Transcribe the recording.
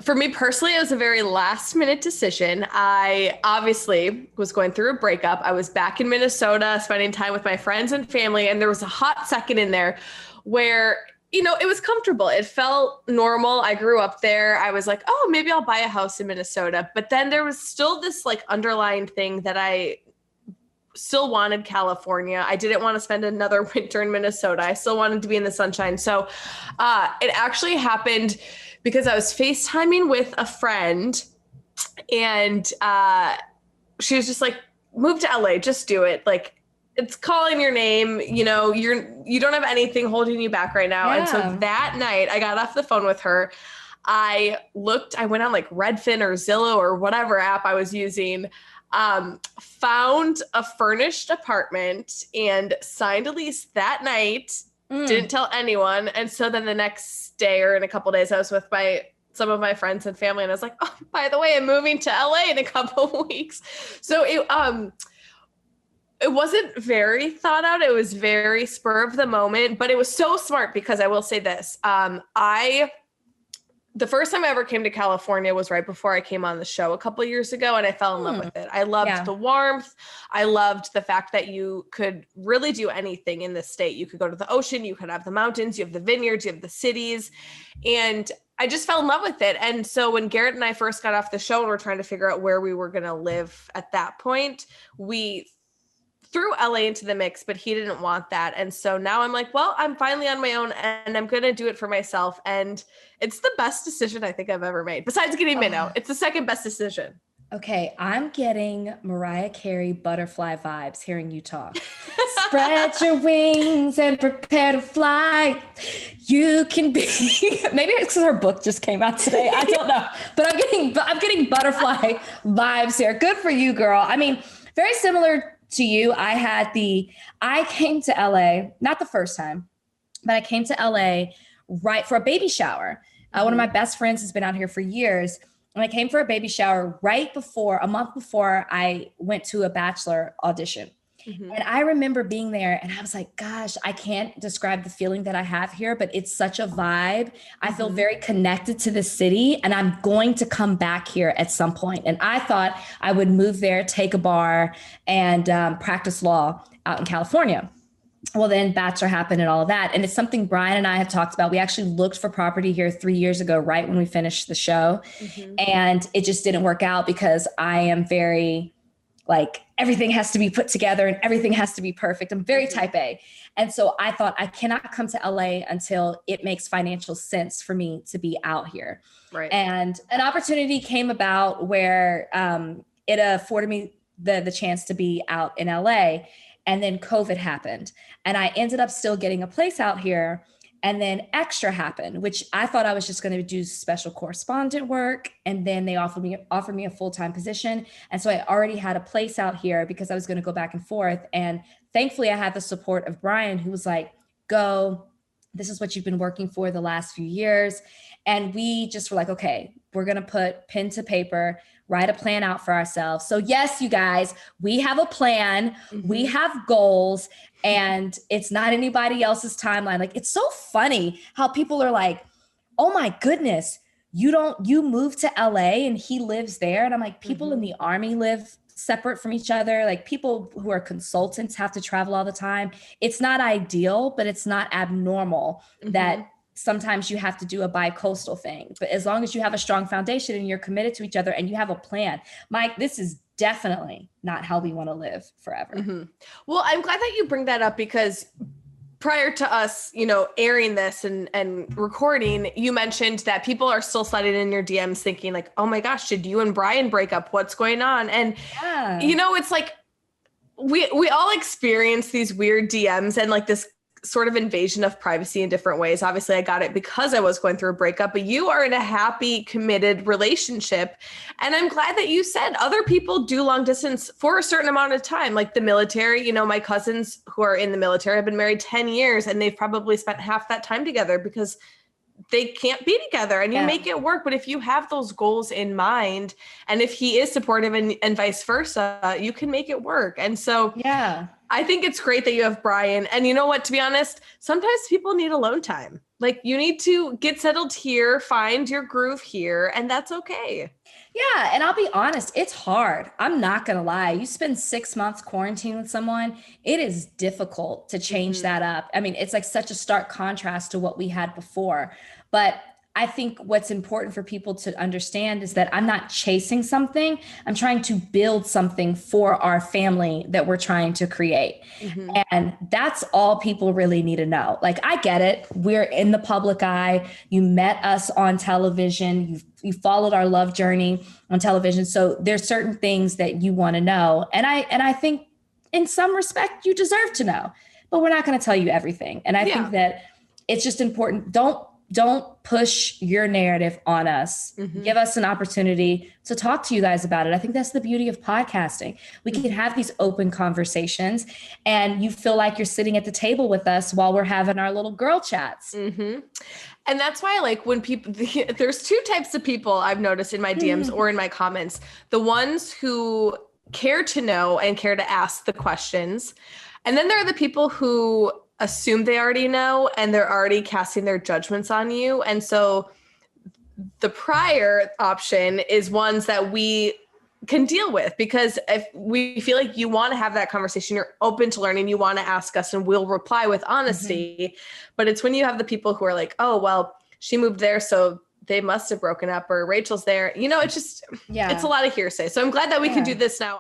For me personally, it was a very last minute decision. I obviously was going through a breakup. I was back in Minnesota spending time with my friends and family. And there was a hot second in there where, it was comfortable. It felt normal. I grew up there. I was like, oh, maybe I'll buy a house in Minnesota. But then there was still this like underlying thing that I still wanted California. I didn't want to spend another winter in Minnesota. I still wanted to be in the sunshine. So it actually happened because I was FaceTiming with a friend and she was just like, move to LA, just do it. Like it's calling your name, you don't have anything holding you back right now. Yeah. And so that night I got off the phone with her. I went on like Redfin or Zillow or whatever app I was using, found a furnished apartment and signed a lease that night. Didn't tell anyone. And so then the next day or in a couple of days, I was with some of my friends and family. And I was like, oh, by the way, I'm moving to LA in a couple of weeks. So it wasn't very thought out. It was very spur of the moment, but it was so smart because I will say this. The first time I ever came to California was right before I came on the show a couple of years ago, and I fell in love with it. I loved the warmth. I loved the fact that you could really do anything in this state. You could go to the ocean, you could have the mountains, you have the vineyards, you have the cities, and I just fell in love with it. And so when Garrett and I first got off the show and we're trying to figure out where we were going to live at that point, we threw LA into the mix, but he didn't want that. And so now I'm like, well, I'm finally on my own and I'm going to do it for myself. And it's the best decision I think I've ever made. Besides getting Minnow, it's the second best decision. Okay, I'm getting Mariah Carey butterfly vibes hearing you talk. Spread your wings and prepare to fly. You can be, maybe it's because her book just came out today. I don't know, but I'm getting butterfly vibes here. Good for you, girl. I mean, very similar to you. I came to LA, not the first time, but I came to LA right for a baby shower. One of my best friends has been out here for years. And I came for a baby shower a month before I went to a Bachelor audition. Mm-hmm. And I remember being there and I was like, gosh, I can't describe the feeling that I have here, but it's such a vibe. I feel very connected to the city and I'm going to come back here at some point. And I thought I would move there, take a bar and practice law out in California. Well, then Bachelor happened and all of that. And it's something Bryan and I have talked about. We actually looked for property here 3 years ago, right when we finished the show. Mm-hmm. And it just didn't work out because I am very like everything has to be put together and everything has to be perfect. I'm very type A. And so I thought I cannot come to LA until it makes financial sense for me to be out here. Right. And an opportunity came about where it afforded me the chance to be out in LA. And then COVID happened and I ended up still getting a place out here. And then Extra happened, which I thought I was just going to do special correspondent work. And then they offered me a full-time position. And so I already had a place out here because I was going to go back and forth. And thankfully I had the support of Bryan, who was like, go, this is what you've been working for the last few years. And we just were like, okay, we're going to put pen to paper, write a plan out for ourselves. So yes, you guys, we have a plan, we have goals, and it's not anybody else's timeline. Like, it's so funny how people are like, oh my goodness, you moved to LA and he lives there. And I'm like, people in the Army live separate from each other. Like, people who are consultants have to travel all the time. It's not ideal, but it's not abnormal that sometimes you have to do a bicoastal thing. But as long as you have a strong foundation and you're committed to each other and you have a plan, Mike, this is definitely not how we want to live forever. Well, I'm glad that you bring that up because prior to us, airing this and recording, you mentioned that people are still sliding in your DMs thinking like, oh my gosh, did you and Bryan break up? What's going on? And, it's like, we all experience these weird DMs and like this sort of invasion of privacy in different ways. Obviously I got it because I was going through a breakup, but you are in a happy, committed relationship. And I'm glad that you said other people do long distance for a certain amount of time, like the military. My cousins who are in the military have been married 10 years and they've probably spent half that time together because they can't be together and you make it work. But if you have those goals in mind and if he is supportive and vice versa, you can make it work. And so, I think it's great that you have Bryan. And you know what, to be honest, sometimes people need alone time. Like you need to get settled here, find your groove here, and that's okay. Yeah. And I'll be honest, it's hard. I'm not going to lie. You spend 6 months quarantined with someone, it is difficult to change that up. I mean, it's like such a stark contrast to what we had before. But I think what's important for people to understand is that I'm not chasing something. I'm trying to build something for our family that we're trying to create. And that's all people really need to know. Like, I get it. We're in the public eye. You met us on television. You followed our love journey on television. So there's certain things that you want to know. And I think in some respect you deserve to know, but we're not going to tell you everything. And I think that it's just important. Don't push your narrative on us. Give us an opportunity to talk to you guys about it. I think that's the beauty of podcasting. We can have these open conversations and you feel like you're sitting at the table with us while we're having our little girl chats. And that's why, like, when people, there's two types of people I've noticed in my DMs or in my comments. The ones who care to know and care to ask the questions. And then there are the people who assume they already know and they're already casting their judgments on you. And so the prior option is ones that we can deal with, because if we feel like you want to have that conversation, you're open to learning, you want to ask us and we'll reply with honesty. But it's when you have the people who are like, oh, well, she moved there, so they must have broken up, or Rachel's there. You know, it's just, it's a lot of hearsay. So I'm glad that we can do this now.